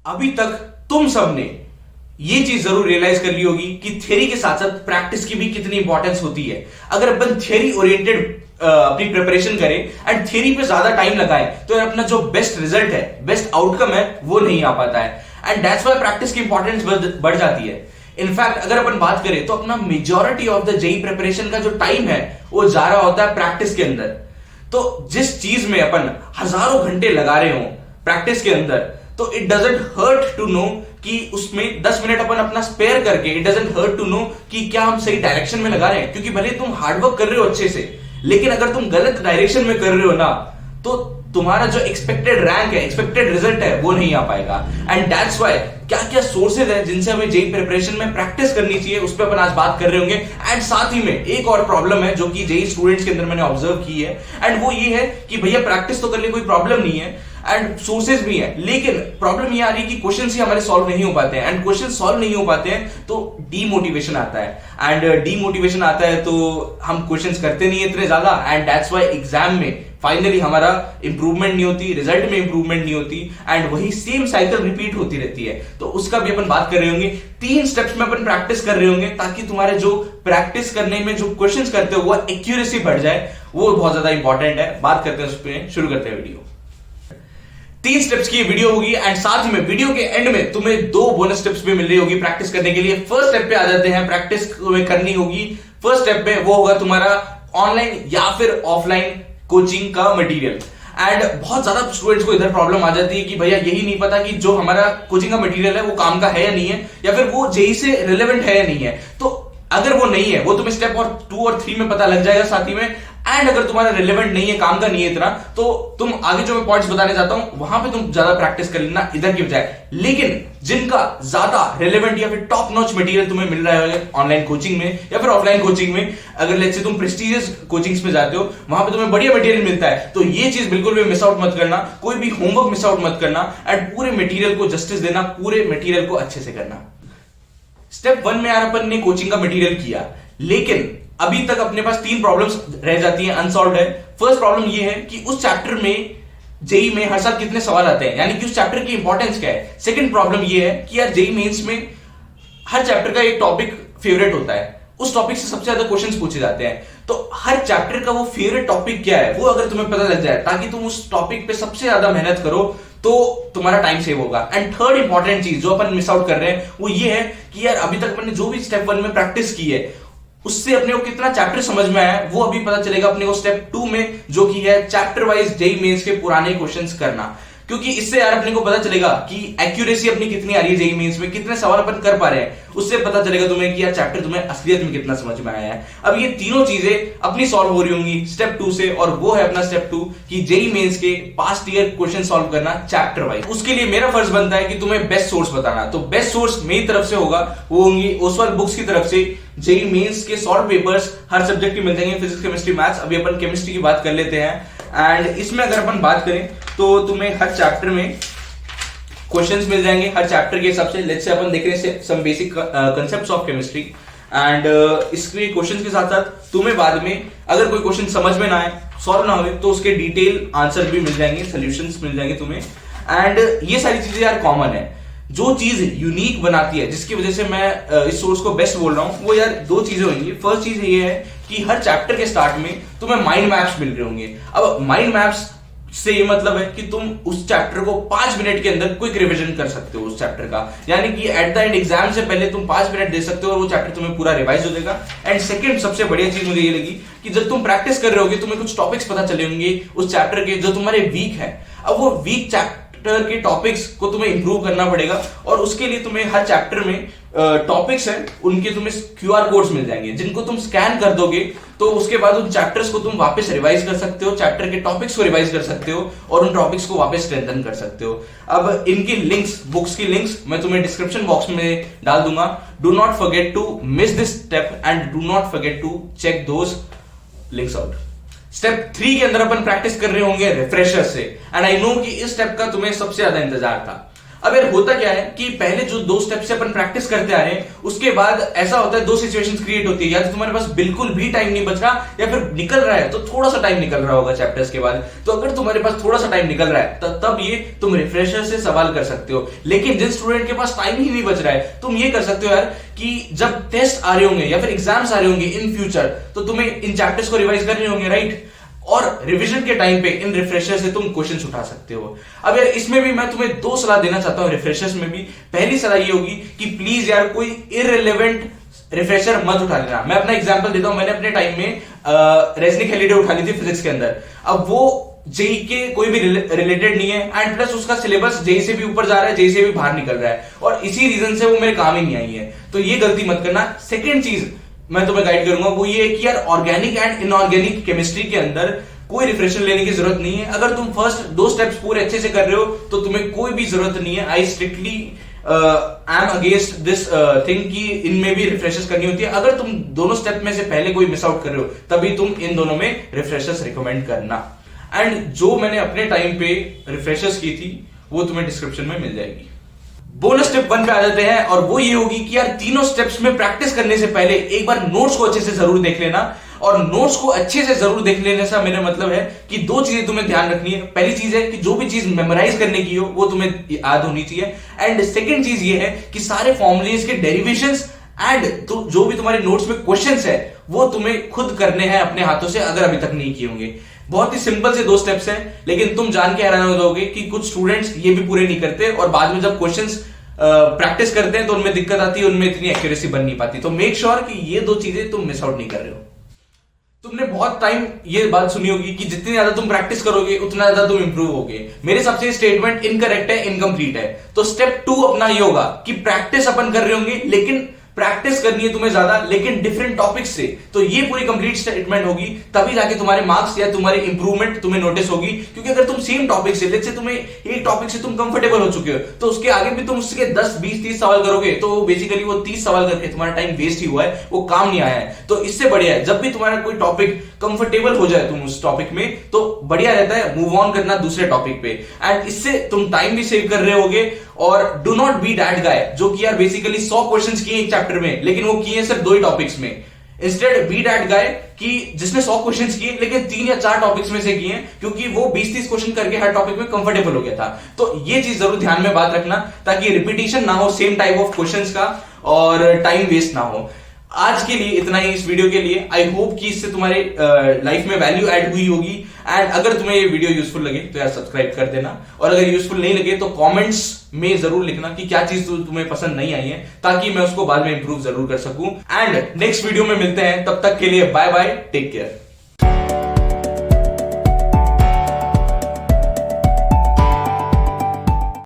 अभी तक तुम सबने ये चीज जरूर रियलाइज कर ली होगी कि थ्योरी के साथ साथ प्रैक्टिस की भी कितनी इंपॉर्टेंस होती है। अगर अपन थ्योरी ओरिएंटेड अपनी प्रिपरेशन करें एंड थ्योरी पे ज्यादा टाइम लगाएं तो अपना जो बेस्ट रिजल्ट है, बेस्ट आउटकम है, वो नहीं आ पाता है। एंड दैट्स व्हाई प्रैक्टिस की इंपॉर्टेंस बढ़ जाती है। इनफैक्ट अगर अपन बात करें तो अपना majority of the JEE preparation का जो टाइम है वो जा रहा होता है प्रैक्टिस के अंदर। तो जिस चीज में अपन हजारों घंटे लगा रहे हो प्रैक्टिस के अंदर, तो it doesn't hurt to know कि उसमें 10 मिनट अपन अपना स्पेयर करके, it doesn't hurt to know कि क्या हम सही डायरेक्शन में लगा रहे हैं। क्योंकि भले तुम हार्डवर्क कर रहे हो अच्छे से, लेकिन अगर तुम गलत डायरेक्शन में कर रहे हो ना, तो तुम्हारा जो एक्सपेक्टेड रैंक है, एक्सपेक्टेड रिजल्ट है, वो नहीं आ पाएगा। एंड दैट्स व्हाई क्या क्या सोर्सेज है जिनसे हमें जेई प्रिपरेशन में प्रैक्टिस करनी चाहिए, उस पर अपन आज बात कर रहे होंगे। एंड साथ ही में एक और प्रॉब्लम है जो कि जेई स्टूडेंट्स के अंदर मैंने ऑब्जर्व की है, एंड वो ये है कि भैया प्रैक्टिस तो करने कोई प्रॉब्लम नहीं है एंड सोर्सेज भी है, लेकिन प्रॉब्लम ये आ रही है कि क्वेश्चन ही हमारे सॉल्व नहीं हो पाते हैं। एंड क्वेश्चन सॉल्व नहीं हो पाते हैं तो डीमोटिवेशन आता है। एंड डीमोटिवेशन आता है तो हम क्वेश्चंस करते नहीं है इतने ज्यादा, एंड दैट्स व्हाई एग्जाम में फाइनली हमारा इंप्रूवमेंट नहीं होती, रिजल्ट में इंप्रूवमेंट नहीं होती, एंड वही सेम साइकिल रिपीट होती रहती है। तो उसका भी अपन बात कर रहे होंगे। 3 स्टेप्स में अपन प्रैक्टिस कर रहे होंगे ताकि तुम्हारे जो प्रैक्टिस करने में जो क्वेश्चंस करते हो वो एक्यूरेसी बढ़ जाए। वो बहुत ज्यादा इंपॉर्टेंट है। बात करते हैं उस पर, शुरू करते हैं वीडियो। 3 स्टेप्स की वीडियो होगी एंड साथ में वीडियो के एंड में तुम्हें 2 बोनस टिप्स भी मिल रही होगी प्रैक्टिस करने के लिए। फर्स्ट स्टेप पे आ जाते हैं, प्रैक्टिस करनी होगी। फर्स्ट स्टेप पे वो होगा तुम्हारा ऑनलाइन या फिर ऑफलाइन कोचिंग का मटेरियल। एंड बहुत ज्यादा स्टूडेंट्स को इधर प्रॉब्लम आ जाती है कि भैया यही नहीं पता कि जो हमारा कोचिंग का मटेरियल है वो काम का है या नहीं है, या फिर वो जेई से रिलेवेंट है या नहीं है। तो अगर वो नहीं है, वो तुम्हें स्टेप 2 और 3 में पता लग जाएगा साथ ही में। एंड अगर तुम्हारा रिलेवेंट नहीं है, काम का नहीं है इतना, तो तुम आगे जो मैं पॉइंट्स बताने जाता हूं वहां पे तुम ज्यादा प्रैक्टिस कर लेना इधर की बजाय। लेकिन जिनका ज्यादा रिलेवेंट या फिर टॉप नॉच मटेरियल तुम्हें मिल रहा है ऑनलाइन कोचिंग में या फिर ऑफलाइन कोचिंग में, अगर लेट्स से तुम प्रेस्टिजियस कोचिंग्स में जाते हो, वहां पे तुम्हें बढ़िया मटेरियल मिलता है, तो ये चीज बिल्कुल भी मिस आउट मत करना। कोई भी होमवर्क मिस आउट मत करना एंड पूरे मटेरियल को जस्टिस देना, पूरे मटेरियल को अच्छे से करना। स्टेप 1 में यार अपन ने कोचिंग का मटेरियल किया, लेकिन अभी तक अपने पास 3 प्रॉब्लम्स रह जाती हैं, अनसॉल्व्ड है। फर्स्ट प्रॉब्लम ये है कि उस चैप्टर में जेई में हर साल कितने सवाल आते हैं, यानी कि उस चैप्टर की इंपॉर्टेंस क्या है। सेकंड प्रॉब्लम ये है कि यार जेई मेंस में हर चैप्टर का एक टॉपिक फेवरेट होता है, उस टॉपिक से सबसे ज्यादा क्वेश्चंस पूछे जाते हैं। तो हर चैप्टर का वो फेवरेट टॉपिक क्या है वो अगर तुम्हें पता लग जाए, ताकि तुम उस टॉपिक पे सबसे ज्यादा मेहनत करो, तो तुम्हारा टाइम सेव होगा। एंड थर्ड इंपॉर्टेंट चीज जो अपन मिस आउट कर रहे हैं वो ये है कि यार अभी तक अपन ने जो भी स्टेप 1 में प्रैक्टिस की है उससे अपने को कितना चैप्टर समझ में आया वो अभी पता चलेगा अपने को स्टेप 2 में, जो कि है चैप्टर वाइज जेई मेंस के पुराने क्वेश्चंस करना। क्योंकि इससे यार अपने को पता चलेगा कि एक्यूरेसी अपनी कितनी आ रही है जेई मेंस में, कितने सवाल अपन कर पा रहे हैं। उससे पता चलेगा तुम्हें कि यार चैप्टर तुम्हें असलियत में कितना समझ में आया है। अब ये तीनों चीजें अपनी सॉल्व हो रही होंगी स्टेप 2 से, और वो है अपना स्टेप 2 कि जेई मेंस के पास्ट ईयर क्वेश्चन सॉल्व करना चैप्टर वाइज। उसके लिए मेरा फर्ज बनता है कि तुम्हें बेस्ट सोर्स बताना। तो बेस्ट सोर्स मेरी तरफ से होगा, वो होंगी ओसवाल बुक्स की तरफ से जेई मेंस के सॉल्व पेपर्स हर सब्जेक्ट के मिल जाएंगे, फिजिक्स, केमिस्ट्री, मैथ्स। अभी अपन केमिस्ट्री की बात कर लेते हैं। एंड इसमें अगर अपन बात करें तो तुम्हें हर चैप्टर में क्वेश्चंस मिल जाएंगे, हर चैप्टर के हिसाब से। लेट्स से अपन देख रहे हैं some basic concepts of chemistry, and इसके क्वेश्चंस के साथ साथ तुम्हें बाद में अगर कोई क्वेश्चन समझ में ना आए, सॉल्व ना हो, तो उसके डिटेल आंसर भी मिल जाएंगे, सॉल्यूशंस मिल जाएंगे तुम्हें। एंड ये सारी चीजें यार कॉमन है। जो चीज यूनिक बनाती है, जिसकी वजह से मैं इस सोर्स को बेस्ट बोल रहा हूं, वो यार 2 चीजें होंगी। फर्स्ट चीज ये है कि हर चैप्टर के स्टार्ट में तुम्हें माइंड मैप्स मिल रहे होंगे। अब माइंड मैप्स से ये मतलब है कि तुम उस चैप्टर को 5 मिनट के अंदर क्विक रिवीजन कर सकते हो उस चैप्टर का, यानी कि एट द एंड एग्जाम से पहले तुम 5 मिनट दे सकते हो और वो चैप्टर तुम्हें पूरा रिवाइज हो जाएगा। एंड सेकंड सबसे बढ़िया चीज मुझे ये लगी कि जब तुम प्रैक्टिस कर रहे होगे तुम्हें कुछ टॉपिक्स पता चले होंगे उस चैप्टर के जो तुम्हारे वीक है। अब वो वीक चैप्टर के टॉपिक्स को तुम्हें इंप्रूव करना पड़ेगा, और उसके लिए तुम्हें हर चैप्टर में टॉपिक्स है उनके तुम्हें क्यूआर कोड्स मिल जाएंगे, जिनको तुम स्कैन कर दोगे तो उसके बाद उन चैप्टर्स को तुम वापस रिवाइज कर सकते हो, चैप्टर के टॉपिक्स को रिवाइज कर सकते हो और उन टॉपिक्स को वापस स्ट्रेंथन कर सकते हो। अब इनकी लिंक्स, बुक्स की लिंक्स मैं तुम्हें डिस्क्रिप्शन बॉक्स में डाल दूंगा। Do not forget to miss this step and do not forget to check those links out. Step 3 के अंदर अपन प्रैक्टिस कर रहे होंगे रिफ्रेशर से, एंड आई नो कि इस स्टेप का तुम्हें सबसे ज्यादा इंतजार था। अब यार होता क्या है कि पहले जो 2 स्टेप से अपन प्रैक्टिस करते आ रहे हैं, उसके बाद ऐसा होता है 2 सिचुएशंस क्रिएट होती है, या तो तुम्हारे पास बिल्कुल भी टाइम नहीं बच रहा, या फिर निकल रहा है तो थोड़ा सा टाइम निकल रहा होगा चैप्टर्स के बाद। तो अगर तुम्हारे पास थोड़ा सा टाइम निकल रहा है तो तब ये तुम रिफ्रेशर से सवाल कर सकते हो। लेकिन जिन स्टूडेंट के पास टाइम ही नहीं बच रहा है, तुम ये कर सकते हो यार कि जब टेस्ट आ रहे होंगे या फिर एग्जाम्स आ रहे होंगे इन फ्यूचर, तो तुम्हें इन चैप्टर्स को रिवाइज करने होंगे, राइट? और रिवीजन के टाइम पे इन रिफ्रेशर से तुम क्वेश्चंस उठा सकते हो। अब यार इसमें भी मैं तुम्हें 2 सलाह देना चाहता हूं रिफ्रेशर्स में भी। पहली सलाह ये होगी कि प्लीज यार कोई इररिलेवेंट रिफ्रेशर मत उठा लेना। मैं अपना एग्जांपल देता हूं, मैंने अपने टाइम में रेजनिक हॉलिडे उठा ली थी फिजिक्स के अंदर। अब वो जेई के कोई भी रिलेटेड नहीं है, एंड प्लस उसका सिलेबस जेई से भी ऊपर जा रहा है, जेई से भी बाहर निकल रहा है, और इसी रीजन से वो मेरे काम ही नहीं आई है। तो ये गलती मत करना। सेकेंड चीज मैं तुम्हें गाइड करूंगा वो ये है कि यार ऑर्गेनिक एंड इनऑर्गेनिक केमिस्ट्री के अंदर कोई रिफ्रेशर लेने की जरूरत नहीं है। अगर तुम फर्स्ट 2 स्टेप्स पूरे अच्छे से कर रहे हो तो तुम्हें कोई भी जरूरत नहीं है। आई strictly I am against this thing कि इनमें भी रिफ्रेशर्स करनी होती है। अगर तुम दोनों स्टेप में से पहले कोई मिस आउट कर रहे हो तभी तुम इन दोनों में रिफ्रेशर्स रिकमेंड करना। एंड जो मैंने अपने टाइम पे रिफ्रेशर्स की थी वो तुम्हें डिस्क्रिप्शन में मिल जाएगी। बोनस स्टेप 1 पे आ जाते हैं, और वो ये होगी कि यार तीनों स्टेप्स में प्रैक्टिस करने से पहले एक बार नोट्स को अच्छे से जरूर देख लेना। और नोट्स को अच्छे से जरूर देख लेने से मेरा मतलब है कि 2 चीजें तुम्हें ध्यान रखनी है। पहली चीज है कि जो भी चीज मेमोराइज करने की हो वो तुम्हें याद होनी चाहिए, एंड सेकंड चीज ये है कि सारे फॉर्मुलेज के डेरिवेशंस एंड तो जो भी तुम्हारे नोट्स में क्वेश्चंस है वो तुम्हें खुद करने हैं अपने हाथों से, अगर अभी तक नहीं किए होंगे। बहुत ही सिंपल से 2 स्टेप्स हैं, लेकिन तुम जान के हैरान हो जाओगे कि कुछ स्टूडेंट्स ये भी पूरे नहीं करते, और बाद में जब क्वेश्चंस प्रैक्टिस करते हैं तो उनमें दिक्कत आती है, उनमें इतनी एक्यूरेसी बन नहीं पाती। तो मेक श्योर कि ये 2 चीजें तुम मिस आउट नहीं कर रहे हो। तुमने बहुत टाइम ये बात सुनी होगी कि जितनी ज्यादा तुम प्रैक्टिस करोगे उतना ज्यादा तुम इंप्रूव होगे। मेरे हिसाब से स्टेटमेंट इनकरेक्ट है, इनकम्प्लीट है। तो स्टेप 2 अपना ये होगा कि प्रैक्टिस अपन कर रहे होंगे, लेकिन प्रैक्टिस करनी है तुम्हें ज्यादा, लेकिन डिफरेंट टॉपिक्स से। तो ये पूरी कंप्लीट स्टेटमेंट होगी, तभी जाके तुम्हारे मार्क्स या तुम्हारे इंप्रूवमेंट तुम्हें नोटिस होगी। क्योंकि अगर तुम सेम टॉपिक से, लेट्स से तुम्हें एक टॉपिक से तुम कंफर्टेबल हो चुके हो, तो उसके आगे भी तुम उसके 10, 20, 30 सवाल करोगे, तो बेसिकली वो 30 सवाल करके तुम्हारा टाइम वेस्ट ही हुआ है, वो काम नहीं आया है। तो इससे बढ़िया है जब भी तुम्हारा कोई टॉपिक कंफर्टेबल हो जाए तुम उस टॉपिक में, तो बढ़िया रहता है मूव ऑन करना दूसरे टॉपिक पे। एंड इससे तुम टाइम भी सेव कर रहे होगे। और do not be that guy जो कि यार बेसिकली 100 क्वेश्चंस किए एक चैप्टर में, लेकिन वो किए सिर्फ 2 ही टॉपिक्स में। इंस्टेड बी दैट गाय कि जिसने 100 क्वेश्चंस किए लेकिन 3 या 4 टॉपिक्स में से किए, क्योंकि वो 20-30 क्वेश्चन करके हर टॉपिक में कंफर्टेबल हो गया था। तो ये चीज जरूर ध्यान में बात रखना, ताकि रिपीटिशन ना हो सेम टाइप ऑफ क्वेश्चंस का, और टाइम वेस्ट ना हो। आज के लिए इतना ही इस वीडियो के लिए। आई होप कि इससे तुम्हारे लाइफ में वैल्यू ऐड हुई होगी। एंड अगर तुम्हें ये वीडियो यूजफुल लगे तो यार सब्सक्राइब कर देना, और अगर यूजफुल नहीं लगे तो कमेंट्स में जरूर लिखना कि क्या चीज तुम्हें पसंद नहीं आई है, ताकि मैं उसको बाद में इंप्रूव जरूर कर सकूं। एंड नेक्स्ट वीडियो में मिलते हैं, तब तक के लिए बाय बाय, टेक केयर।